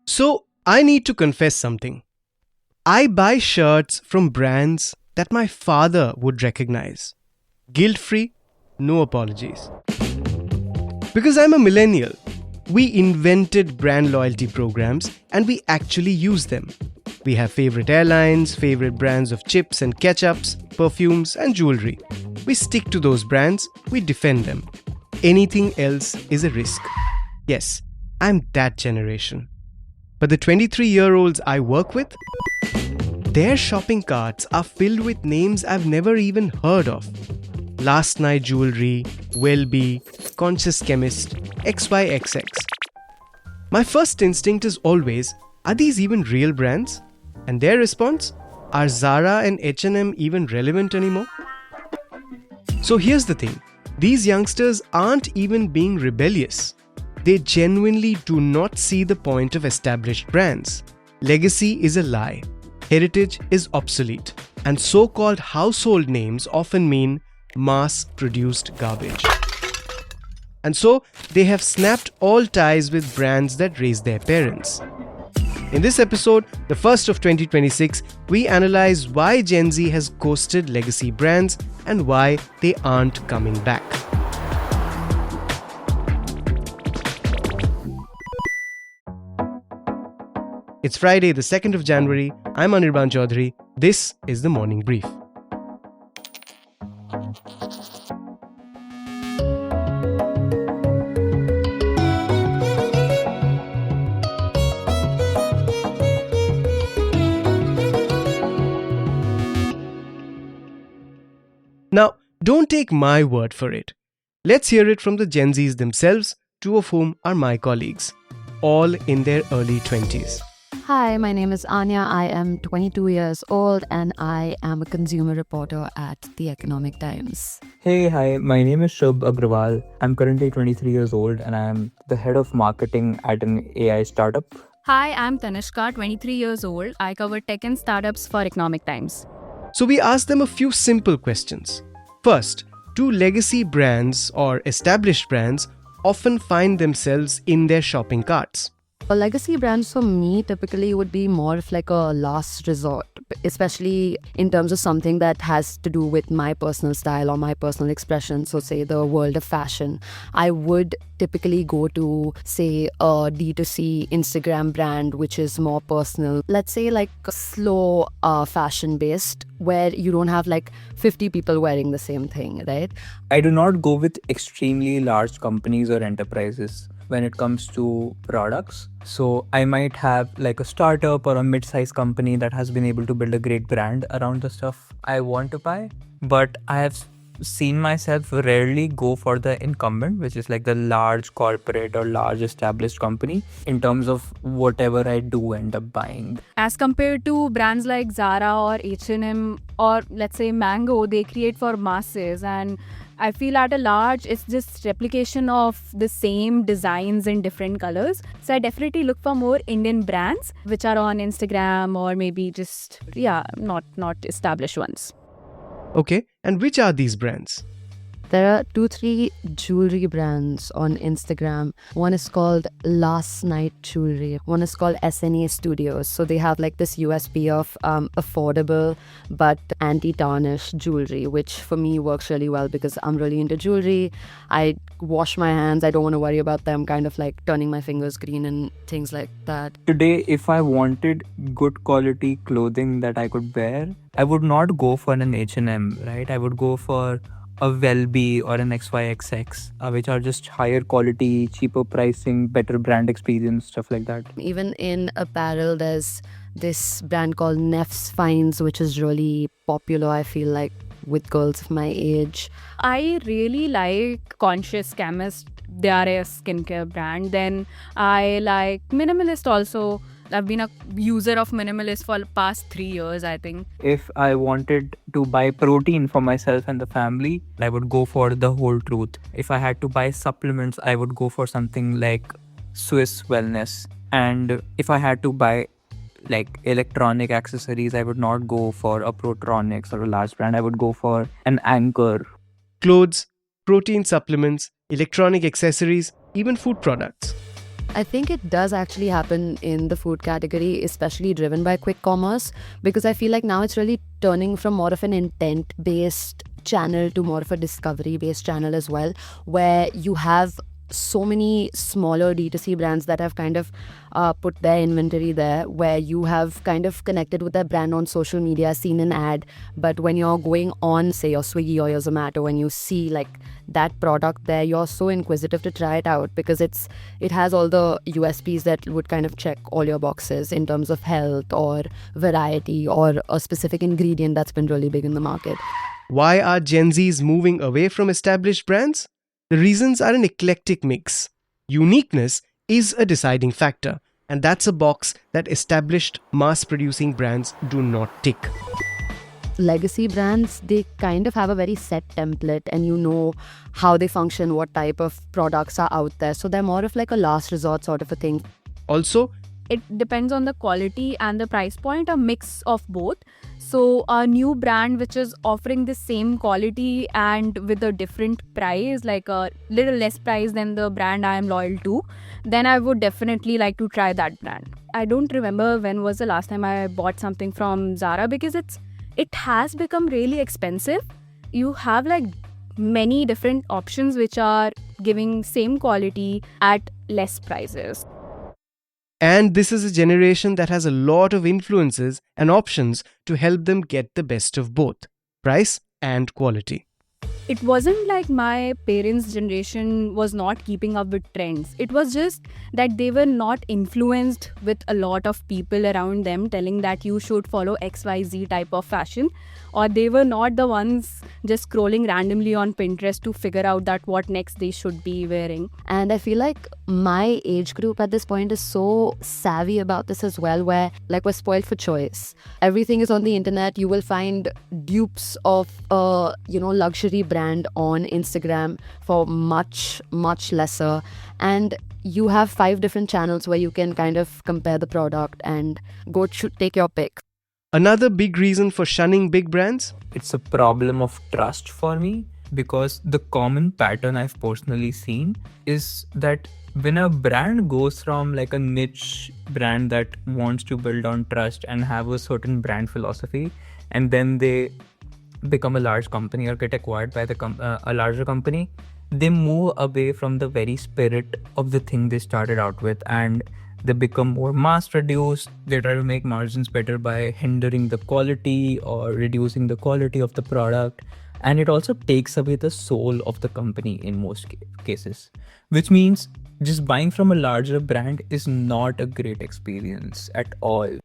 So, I need to confess something. I buy shirts from brands that my father would recognize. Guilt free, no apologies. Because I'm a millennial, we invented brand loyalty programs and we actually use them. We have favorite airlines, favorite brands of chips and ketchups, perfumes, and jewelry. We stick to those brands, we defend them. Anything else is a risk. Yes, I'm that generation. But the 23-year-olds I work with, their shopping carts are filled with names I've never even heard of. Last Night Jewelry, Wellbe, Conscious Chemist, XYXX. My first instinct is always, are these even real brands? And their response, are Zara and H&M even relevant anymore? So here's the thing, these youngsters aren't even being rebellious. They genuinely do not see the point of established brands. Legacy is a lie. Heritage is obsolete. And so-called household names often mean mass-produced garbage. And so, they have snapped all ties with brands that raised their parents. In this episode, the first of 2026, we analyze why Gen Z has ghosted legacy brands and why they aren't coming back. It's Friday, the 2nd of January. I'm Anirban Chaudhary. This is the Morning Brief. Now, don't take my word for it. Let's hear it from the Gen Zs themselves, two of whom are my colleagues, all in their early 20s. Hi, my name is Anya. I am 22 years old and I am a consumer reporter at The Economic Times. Hey, hi, my name is Shubh Agrawal. I'm currently 23 years old and I'm the head of marketing at an AI startup. Hi, I'm Tanishka, 23 years old. I cover tech and startups for Economic Times. So we asked them a few simple questions. First, do legacy brands or established brands often find themselves in their shopping carts? Legacy brands for me typically would be more of like a last resort, especially in terms of something that has to do with my personal style or my personal expression. So say the world of fashion, I would typically go to say a D2C Instagram brand which is more personal. Let's say like slow fashion based where you don't have like 50 people wearing the same thing, right? I do not go with extremely large companies or enterprises when it comes to products. So I might have like a startup or a mid-sized company that has been able to build a great brand around the stuff I want to buy. But I have seen myself rarely go for the incumbent, which is like the large corporate or large established company in terms of whatever I do end up buying. As compared to brands like Zara or H&M or let's say Mango, they create for masses, and I feel at a large, it's just replication of the same designs in different colors. So I definitely look for more Indian brands which are on Instagram or maybe just, not established ones. Okay, and which are these brands? There are 2-3 jewelry brands on Instagram. One is called Last Night Jewelry. One is called SNA Studios. So they have like this USP of affordable but anti-tarnish jewelry, which for me works really well because I'm really into jewelry. I wash my hands. I don't want to worry about them kind of like turning my fingers green and things like that. Today, if I wanted good quality clothing that I could wear, I would not go for an H&M, right? I would go for a Wellbe or an XYXX, which are just higher quality, cheaper pricing, better brand experience, stuff like that. Even in apparel, there's this brand called Neff's Finds, which is really popular, I feel like, with girls of my age. I really like Conscious Chemist. They are a skincare brand. Then I like Minimalist also. I've been a user of Minimalist for the past 3 years, I think. If I wanted to buy protein for myself and the family, I would go for the Whole Truth. If I had to buy supplements, I would go for something like Swiss Wellness. And if I had to buy like electronic accessories, I would not go for a Protronics or a large brand. I would go for an Anchor. clothes, protein supplements, electronic accessories, even food products. I think it does actually happen in the food category, especially driven by quick commerce, because I feel like now it's really turning from more of an intent-based channel to more of a discovery-based channel as well, where you have so many smaller D2C brands that have kind of put their inventory there, where you have kind of connected with their brand on social media, seen an ad, but when you're going on, say, your Swiggy or your Zomato, when you see like that product there, you're so inquisitive to try it out because it has all the USPs that would kind of check all your boxes in terms of health or variety or a specific ingredient that's been really big in the market. Why are Gen Zs moving away from established brands? The reasons are an eclectic mix. Uniqueness is a deciding factor, and that's a box that established mass-producing brands do not tick. Legacy brands, they kind of have a very set template and you know how they function, what type of products are out there. So they're more of like a last resort sort of a thing. Also, it depends on the quality and the price point, a mix of both. So a new brand which is offering the same quality and with a different price, like a little less price than the brand I am loyal to, then I would definitely like to try that brand. I don't remember when was the last time I bought something from Zara because it has become really expensive. You have like many different options which are giving same quality at less prices. and this is a generation that has a lot of influences and options to help them get the best of both price and quality. It wasn't like my parents' generation was not keeping up with trends. It was just that they were not influenced with a lot of people around them telling that you should follow XYZ type of fashion, or they were not the ones just scrolling randomly on Pinterest to figure out that what next they should be wearing. And I feel like my age group at this point is so savvy about this as well, where like we're spoiled for choice. Everything is on the internet. You will find dupes of luxury brand on Instagram for much lesser, and you have 5 different channels where you can kind of compare the product and take your pick. Another big reason for shunning big brands? It's a problem of trust for me, because the common pattern I've personally seen is that when a brand goes from like a niche brand that wants to build on trust and have a certain brand philosophy, and then they become a large company or get acquired by a larger company, they move away from the very spirit of the thing they started out with, and they become more mass produced. They try to make margins better by hindering the quality or reducing the quality of the product, and it also takes away the soul of the company in most cases, which means just buying from a larger brand is not a great experience at all.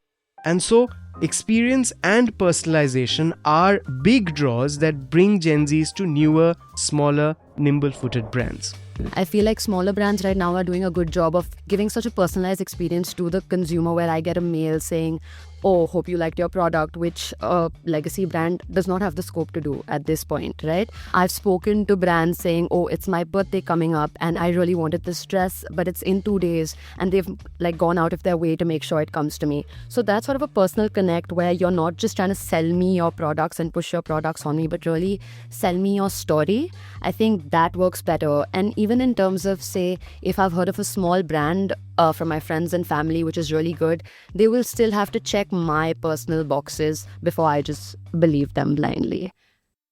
And so, experience and personalization are big draws that bring Gen Zs to newer, smaller, nimble-footed brands. I feel like smaller brands right now are doing a good job of giving such a personalized experience to the consumer, where I get a mail saying, "Oh, hope you liked your product," which a legacy brand does not have the scope to do at this point, right? I've spoken to brands saying, "Oh, it's my birthday coming up and I really wanted this dress, but it's in 2 days," and they've like gone out of their way to make sure it comes to me. So that's sort of a personal connect where you're not just trying to sell me your products and push your products on me, but really sell me your story. I think that works better. And even in terms of, say, if I've heard of a small brand from my friends and family, which is really good, they will still have to check my personal boxes before I just believe them blindly.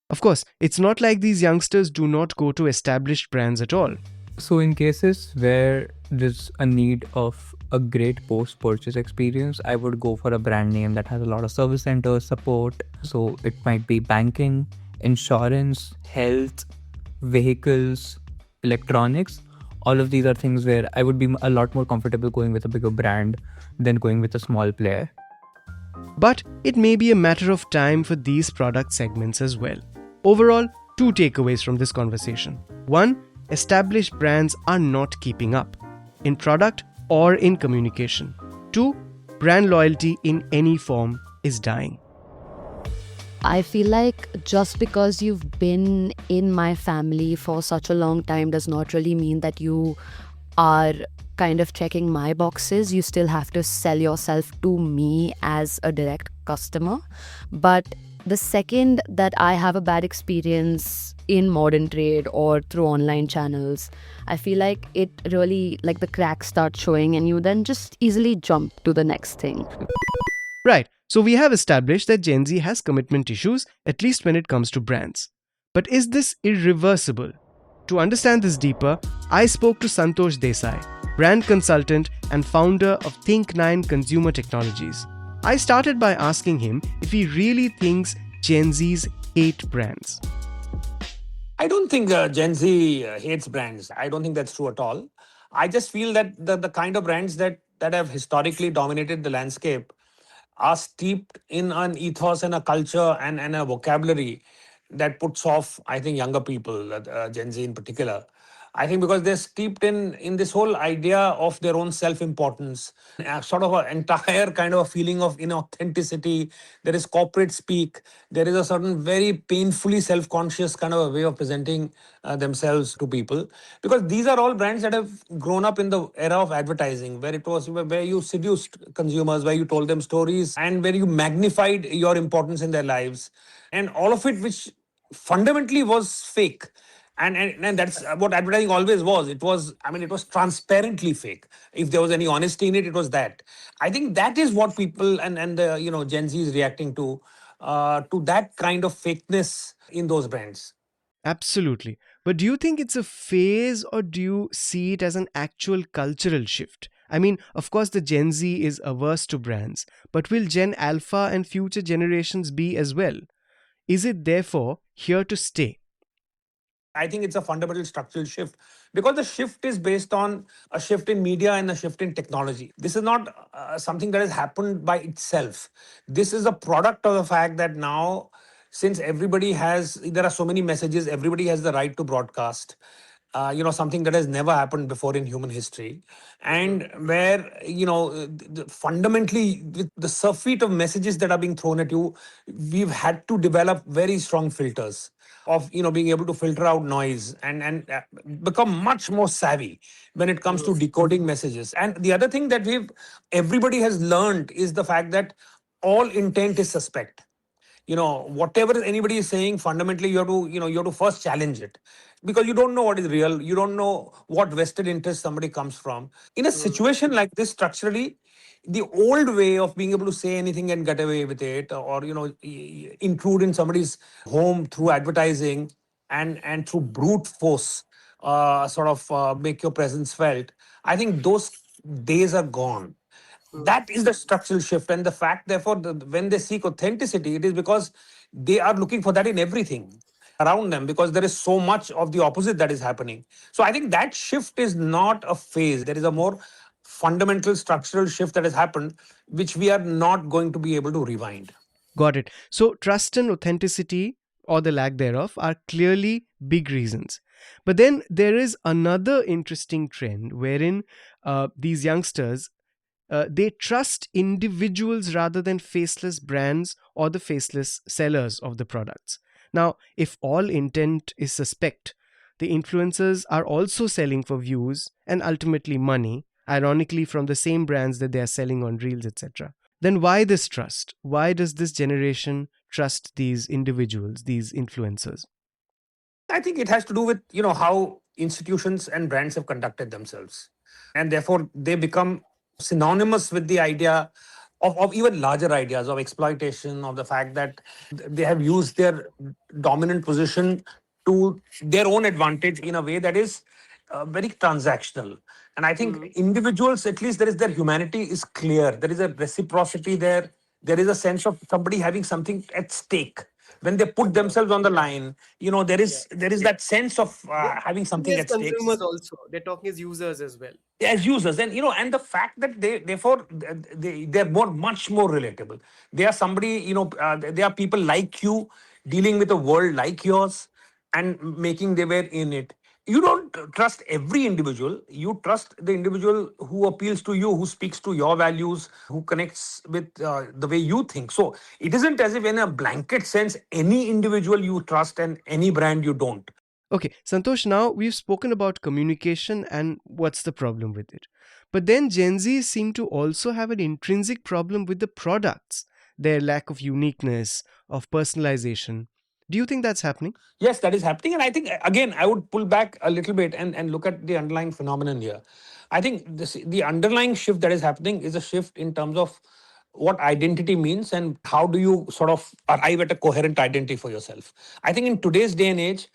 Of course, it's not like these youngsters do not go to established brands at all. So in cases where there's a need of a great post-purchase experience, I would go for a brand name that has a lot of service centers, support. So it might be banking, insurance, health, vehicles, electronics. All of these are things where I would be a lot more comfortable going with a bigger brand than going with a small player. But it may be a matter of time for these product segments as well. Overall, 2 takeaways from this conversation. 1, established brands are not keeping up in product or in communication. 2, brand loyalty in any form is dying. I feel like just because you've been in my family for such a long time does not really mean that you are kind of checking my boxes. You still have to sell yourself to me as a direct customer. But The second that I have a bad experience in modern trade or through online channels, I feel like it really, like the cracks start showing and you then just easily jump to the next thing. Right, so we have established that Gen Z has commitment issues, at least when it comes to brands. But is this irreversible? To understand this deeper, I spoke to Santosh Desai, brand consultant and founder of Think9 Consumer Technologies. I started by asking him if he really thinks Gen Zs hate brands. I don't think Gen Z hates brands. I don't think that's true at all. I just feel that the kind of brands that have historically dominated the landscape are steeped in an ethos and a culture and a vocabulary that puts off, I think, younger people, Gen Z in particular. I think because they're steeped in this whole idea of their own self-importance, sort of an entire kind of a feeling of inauthenticity. There is corporate speak. There is a certain very painfully self-conscious kind of a way of presenting themselves to people. Because these are all brands that have grown up in the era of advertising, where it was where you seduced consumers, where you told them stories, and where you magnified your importance in their lives, and all of it, which fundamentally was fake. And that's what advertising always was. It was, I mean, it was transparently fake. If there was any honesty in it, it was that. I think that is what people and the Gen Z is reacting to that kind of fakeness in those brands. Absolutely. But do you think it's a phase or do you see it as an actual cultural shift? I mean, of course, the Gen Z is averse to brands, but will Gen Alpha and future generations be as well? Is it therefore here to stay? I think it's a fundamental structural shift because the shift is based on a shift in media and a shift in technology. This is not something that has happened by itself. This is a product of the fact that now, since there are so many messages, everybody has the right to broadcast. Something that has never happened before in human history, and where fundamentally with the surfeit of messages that are being thrown at you, we've had to develop very strong filters of being able to filter out noise and become much more savvy when it comes to decoding messages. And the other thing that everybody has learned is the fact that all intent is suspect. Whatever anybody is saying, fundamentally you have to first challenge it, because you don't know what is real, you don't know what vested interest somebody comes from. In a situation like this, structurally, the old way of being able to say anything and get away with it, or intrude in somebody's home through advertising and through brute force, sort of make your presence felt, I think those days are gone. That is the structural shift. And the fact, therefore, when they seek authenticity, it is because they are looking for that in everything around them, because there is so much of the opposite that is happening. So I think that shift is not a phase. There is a more fundamental structural shift that has happened, which we are not going to be able to rewind. Got it. So, trust and authenticity, or the lack thereof, are clearly big reasons. But then there is another interesting trend wherein these youngsters they trust individuals rather than faceless brands or the faceless sellers of the products. Now, if all intent is suspect, the influencers are also selling for views and ultimately money, ironically from the same brands that they are selling on reels, etc. Then why this trust? Why does this generation trust these individuals, these influencers? I think it has to do with how institutions and brands have conducted themselves, and therefore they become synonymous with the idea of even larger ideas of exploitation, of the fact that they have used their dominant position to their own advantage in a way that is very transactional. And I think individuals, at least there is their humanity is clear. There is a reciprocity there. There is a sense of somebody having something at stake when they put themselves on the line. There is that sense of having something As at stake consumers also, they're talking as users as well. as users. And and the fact that they're much more relatable. They are somebody, they are people like you, dealing with a world like yours and making their way in it. You don't trust every individual. You trust the individual who appeals to you, who speaks to your values, who connects with the way you think. So it isn't as if in a blanket sense any individual you trust and any brand you don't. Okay, Santosh, now we've spoken about communication and what's the problem with it. But then Gen Z seem to also have an intrinsic problem with the products. their lack of uniqueness, of personalization. Do you think that's happening? Yes, that is happening. And I think, again, I would pull back a little bit and look at the underlying phenomenon here. I think the underlying shift that is happening is a shift in terms of what identity means and how do you sort of arrive at a coherent identity for yourself. I think in today's day and age,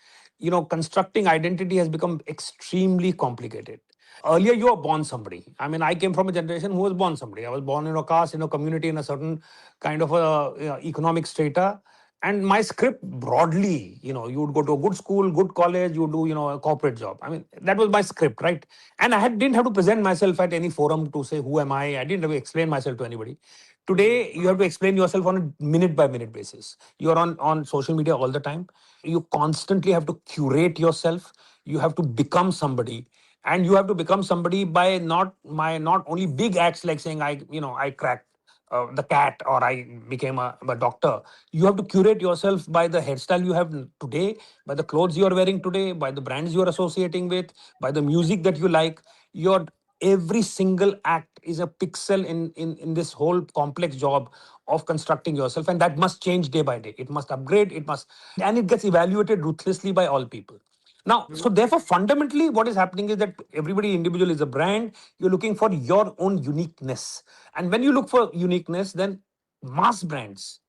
constructing identity has become extremely complicated. Earlier, you were born somebody. I mean, I came from a generation who was born somebody. I was born in a caste, in a community, in a certain kind of a economic strata. And my script broadly, you would go to a good school, good college, you do, a corporate job. I mean, that was my script, right? And didn't have to present myself at any forum to say, who am I? I didn't have to explain myself to anybody. Today, you have to explain yourself on a minute by minute basis. You're on social media all the time. You constantly have to curate yourself. You have to become somebody. And you have to become somebody by not only big acts like saying, I cracked the cat or I became a doctor. You have to curate yourself by the hairstyle you have today, by the clothes you are wearing today, by the brands you are associating with, by the music that you like. Your every single act is a pixel in this whole complex job of constructing yourself, and that must change day by day. It must upgrade, and it gets evaluated ruthlessly by all people. Now, so therefore, fundamentally, what is happening is that everybody individual is a brand. You're looking for your own uniqueness. And when you look for uniqueness, then mass brands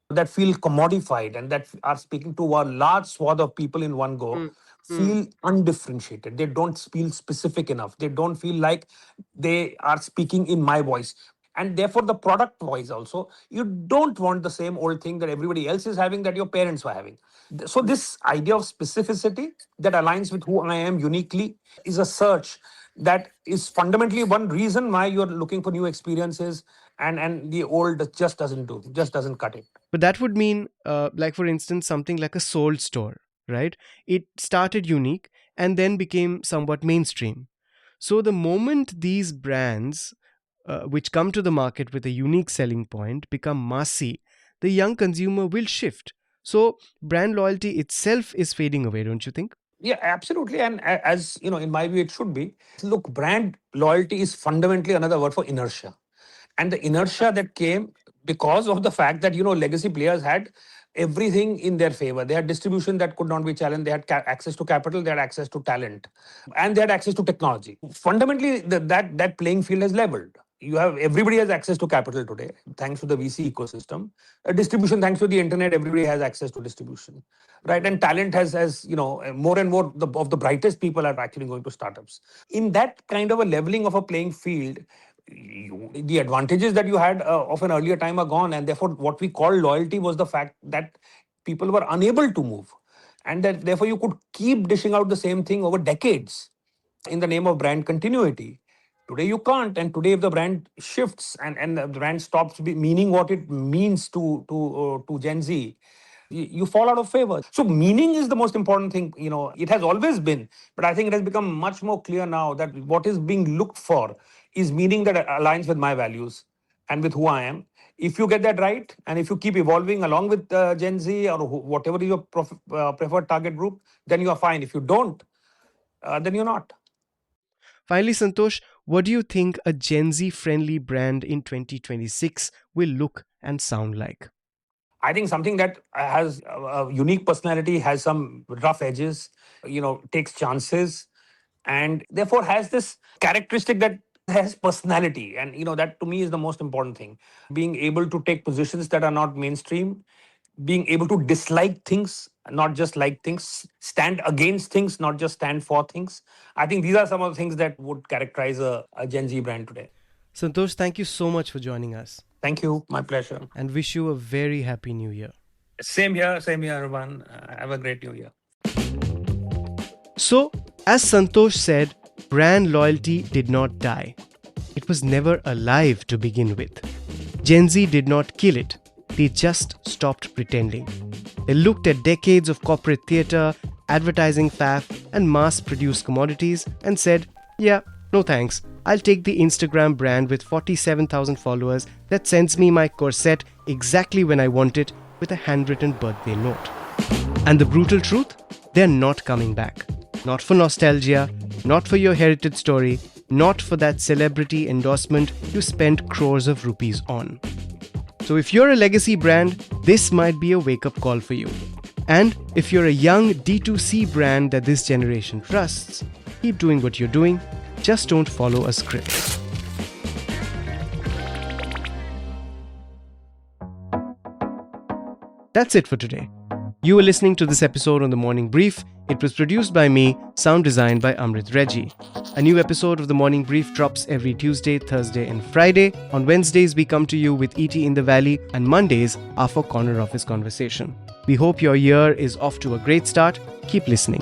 that feel commodified and that are speaking to a large swath of people in one go feel undifferentiated. They don't feel specific enough. They don't feel like they are speaking in my voice. And therefore, the product voice also, you don't want the same old thing that everybody else is having, that your parents were having. So, this idea of specificity that aligns with who I am uniquely is a search that is fundamentally one reason why you're looking for new experiences, and the old just doesn't cut it. But that would mean, like for instance, something like a soul store, right? It started unique and then became somewhat mainstream. So the moment these brands, which come to the market with a unique selling point, become massy, the young consumer will shift. So brand loyalty itself is fading away, don't you think? Yeah, absolutely. And as you know, in my view, it should be. Look, brand loyalty is fundamentally another word for inertia. And the inertia that came because of the fact that, legacy players had everything in their favor. They had distribution that could not be challenged. They had access to capital, they had access to talent, and they had access to technology. Fundamentally, that playing field has leveled. Everybody has access to capital today, thanks to the VC ecosystem. Distribution, thanks to the internet, everybody has access to distribution, right? And talent has more and more of the brightest people are actually going to startups. In that kind of a leveling of a playing field, the advantages that you had of an earlier time are gone, and therefore what we call loyalty was the fact that people were unable to move, and that therefore you could keep dishing out the same thing over decades in the name of brand continuity. Today you can't, and today if the brand shifts and the brand stops meaning what it means to Gen Z, you fall out of favor. So meaning is the most important thing. It has always been, but I think it has become much more clear now that what is being looked for is meaning that aligns with my values and with who I am. If you get that right, and if you keep evolving along with Gen Z or whatever is your preferred target group, then you are fine. If you don't, then you're not. Finally, Santosh, what do you think a Gen Z friendly brand in 2026 will look and sound like? I think something that has a unique personality, has some rough edges, takes chances, and therefore has this characteristic that has personality. And, that to me is the most important thing. Being able to take positions that are not mainstream, being able to dislike things, not just like things, stand against things, not just stand for things. I think these are some of the things that would characterize a Gen Z brand today. Santosh, thank you so much for joining us. Thank you. My pleasure. And wish you a very happy new year. Same here, everyone. Have a great new year. So, as Santosh said, brand loyalty did not die. It was never alive to begin with. Gen Z did not kill it. They just stopped pretending. They looked at decades of corporate theatre, advertising faff, and mass-produced commodities and said, yeah, no thanks. I'll take the Instagram brand with 47,000 followers that sends me my corset exactly when I want it with a handwritten birthday note. And the brutal truth? They're not coming back. Not for nostalgia, not for your heritage story, not for that celebrity endorsement you spent crores of rupees on. So if you're a legacy brand, this might be a wake-up call for you. And if you're a young D2C brand that this generation trusts, keep doing what you're doing. Just don't follow a script. That's it for today. You were listening to this episode on The Morning Brief. It was produced by me, sound designed by Amrit Reggie. A new episode of The Morning Brief drops every Tuesday, Thursday and Friday. On Wednesdays, we come to you with ET in the Valley, and Mondays are for Corner Office Conversation. We hope your year is off to a great start. Keep listening.